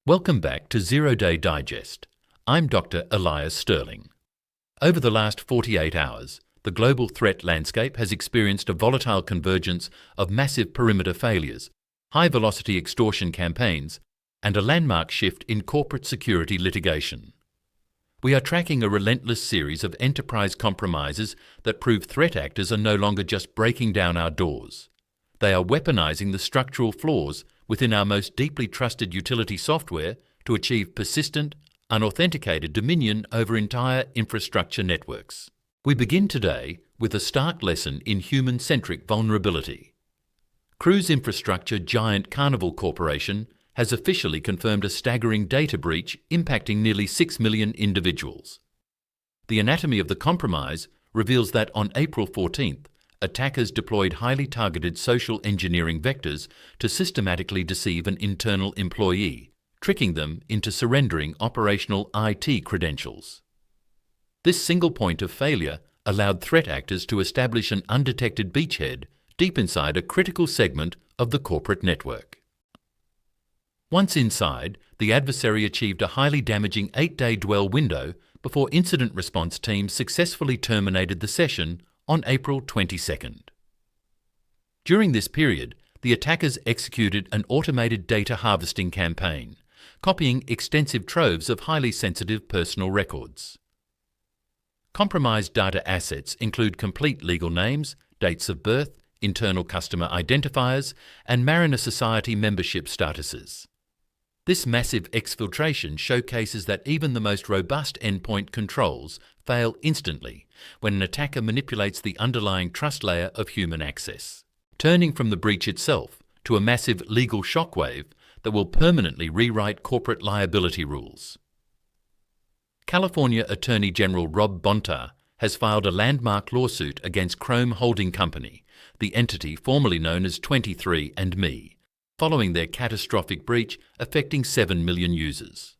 Welcome back to Zero Day Digest. I'm Dr. Elias Sterling. Over the last 48 hours, the global threat landscape has experienced a volatile convergence of massive perimeter failures, high-velocity extortion campaigns, and a landmark shift in corporate security litigation. We are tracking a relentless series of enterprise compromises that prove threat actors are no longer just breaking down our doors. They are weaponizing the structural flaws within our most deeply trusted utility software to achieve persistent, unauthenticated dominion over entire infrastructure networks. We begin today with a stark lesson in human-centric vulnerability. Cruise infrastructure giant Carnival Corporation has officially confirmed a staggering data breach impacting nearly 6 million individuals. The anatomy of the compromise reveals that on April 14th, attackers deployed highly targeted social engineering vectors to systematically deceive an internal employee, tricking them into surrendering operational IT credentials. This single point of failure allowed threat actors to establish an undetected beachhead deep inside a critical segment of the corporate network. Once inside, the adversary achieved a highly damaging 8-day dwell window before incident response teams successfully terminated the session on April 22nd. During this period, the attackers executed an automated data harvesting campaign, copying extensive troves of highly sensitive personal records. Compromised data assets include complete legal names, dates of birth, internal customer identifiers, and Mariner Society membership statuses. This massive exfiltration showcases that even the most robust endpoint controls fail instantly when an attacker manipulates the underlying trust layer of human access, turning from the breach itself to a massive legal shockwave that will permanently rewrite corporate liability rules. California Attorney General Rob Bonta has filed a landmark lawsuit against Chrome Holding Company, the entity formerly known as 23andMe, following their catastrophic breach affecting 7 million users.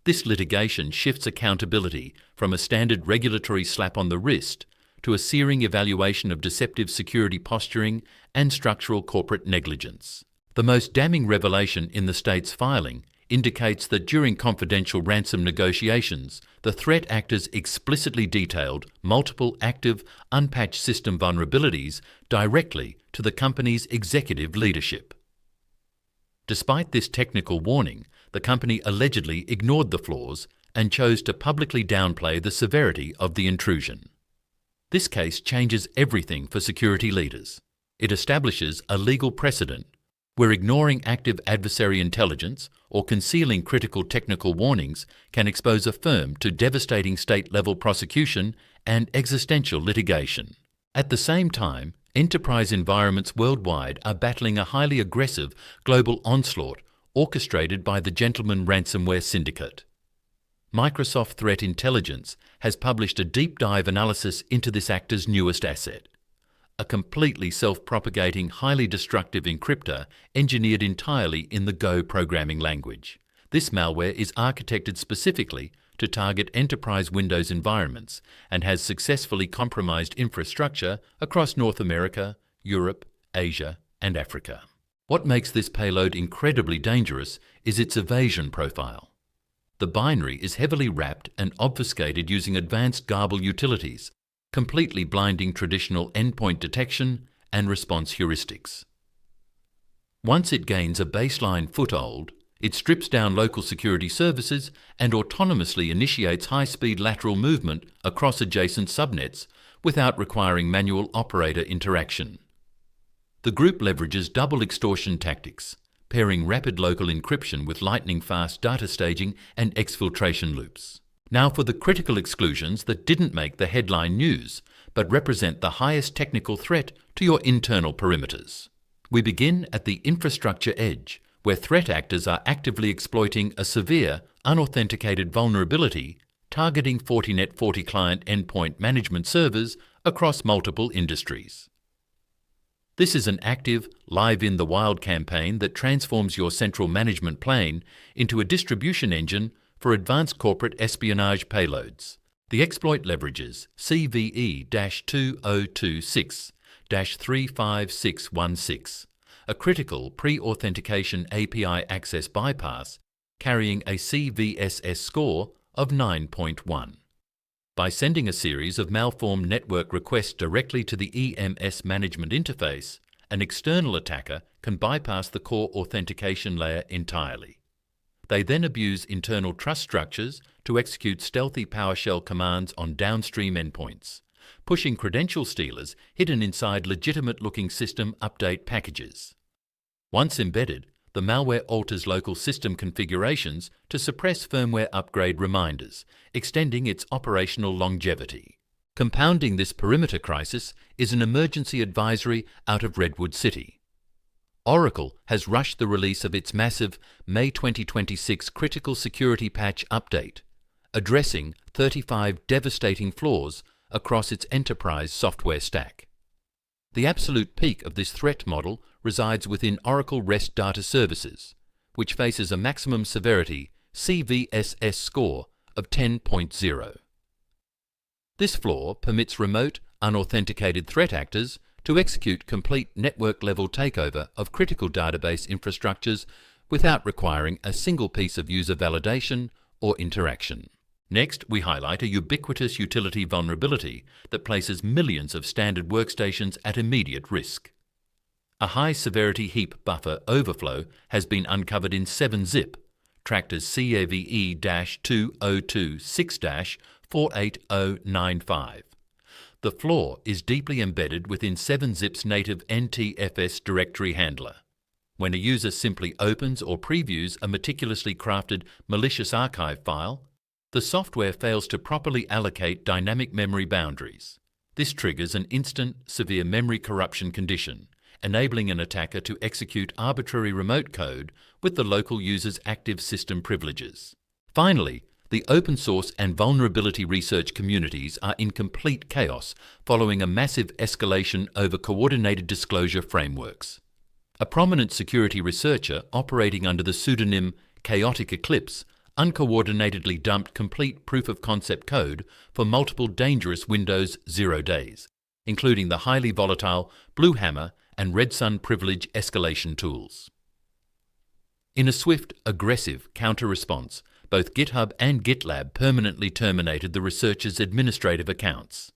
This litigation shifts accountability from a standard regulatory slap on the wrist to a searing evaluation of deceptive security posturing and structural corporate negligence. The most damning revelation in the state's filing indicates that during confidential ransom negotiations, the threat actors explicitly detailed multiple active, unpatched system vulnerabilities directly to the company's executive leadership. Despite this technical warning, the company allegedly ignored the flaws and chose to publicly downplay the severity of the intrusion. This case changes everything for security leaders. It establishes a legal precedent where ignoring active adversary intelligence or concealing critical technical warnings can expose a firm to devastating state-level prosecution and existential litigation. At the same time, enterprise environments worldwide are battling a highly aggressive global onslaught orchestrated by the Gentleman Ransomware Syndicate. Microsoft Threat Intelligence has published a deep dive analysis into this actor's newest asset, a completely self-propagating, highly destructive encryptor engineered entirely in the Go programming language. This malware is architected specifically to target enterprise Windows environments and has successfully compromised infrastructure across North America, Europe, Asia, and Africa. What makes this payload incredibly dangerous is its evasion profile. The binary is heavily wrapped and obfuscated using advanced garble utilities, completely blinding traditional endpoint detection and response heuristics. Once it gains a baseline foothold, it strips down local security services and autonomously initiates high-speed lateral movement across adjacent subnets without requiring manual operator interaction. The group leverages double extortion tactics, pairing rapid local encryption with lightning-fast data staging and exfiltration loops. Now for the critical exclusions that didn't make the headline news, but represent the highest technical threat to your internal perimeters. We begin at the infrastructure edge, where threat actors are actively exploiting a severe, unauthenticated vulnerability targeting Fortinet FortiClient endpoint management servers across multiple industries. This is an active, live-in-the-wild campaign that transforms your central management plane into a distribution engine for advanced corporate espionage payloads. The exploit leverages CVE-2026-35616, a critical pre-authentication API access bypass carrying a CVSS score of 9.1. By sending a series of malformed network requests directly to the EMS management interface, an external attacker can bypass the core authentication layer entirely. They then abuse internal trust structures to execute stealthy PowerShell commands on downstream endpoints, pushing credential stealers hidden inside legitimate-looking system update packages. Once embedded, the malware alters local system configurations to suppress firmware upgrade reminders, extending its operational longevity. Compounding this perimeter crisis is an emergency advisory out of Redwood City. Oracle has rushed the release of its massive May 2026 critical security patch update, addressing 35 devastating flaws across its enterprise software stack. The absolute peak of this threat model resides within Oracle REST Data Services, which faces a maximum severity CVSS score of 10.0. This flaw permits remote, unauthenticated threat actors to execute complete network-level takeover of critical database infrastructures without requiring a single piece of user validation or interaction. Next, we highlight a ubiquitous utility vulnerability that places millions of standard workstations at immediate risk. A high-severity heap buffer overflow has been uncovered in 7-zip, tracked as CAVE-2026-48095. The flaw is deeply embedded within 7-zip's native NTFS directory handler. When a user simply opens or previews a meticulously crafted malicious archive file, the software fails to properly allocate dynamic memory boundaries. This triggers an instant, severe memory corruption condition, enabling an attacker to execute arbitrary remote code with the local user's active system privileges. Finally, the open source and vulnerability research communities are in complete chaos following a massive escalation over coordinated disclosure frameworks. A prominent security researcher operating under the pseudonym Chaotic Eclipse uncoordinatedly dumped complete proof-of-concept code for multiple dangerous Windows 0 days, including the highly volatile Blue Hammer and Red Sun privilege escalation tools. In a swift, aggressive counter-response, both GitHub and GitLab permanently terminated the researcher's administrative accounts.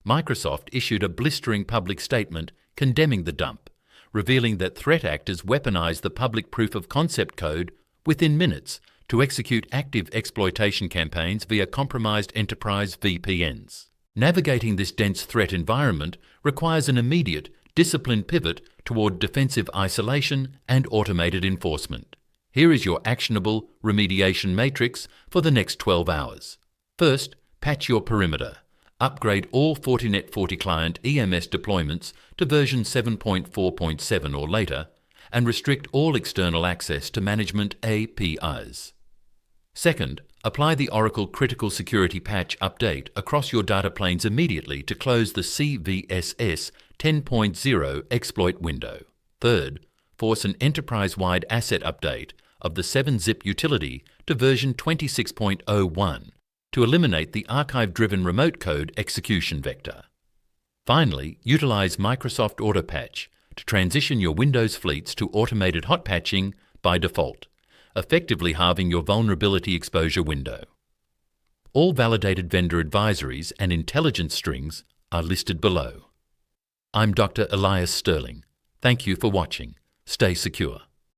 Microsoft issued a blistering public statement condemning the dump, revealing that threat actors weaponized the public proof-of-concept code within minutes to execute active exploitation campaigns via compromised enterprise VPNs. Navigating this dense threat environment requires an immediate, disciplined pivot toward defensive isolation and automated enforcement. Here is your actionable remediation matrix for the next 12 hours. First, patch your perimeter. Upgrade all Fortinet FortiClient EMS deployments to version 7.4.7 or later, and restrict all external access to management APIs. Second, apply the Oracle Critical Security Patch update across your data planes immediately to close the CVSS 10.0 exploit window. Third, force an enterprise-wide asset update of the 7-zip utility to version 26.01 to eliminate the archive-driven remote code execution vector. Finally, utilize Microsoft AutoPatch to transition your Windows fleets to automated hot patching by default, effectively halving your vulnerability exposure window. All validated vendor advisories and intelligence strings are listed below. I'm Dr. Elias Sterling. Thank you for watching. Stay secure.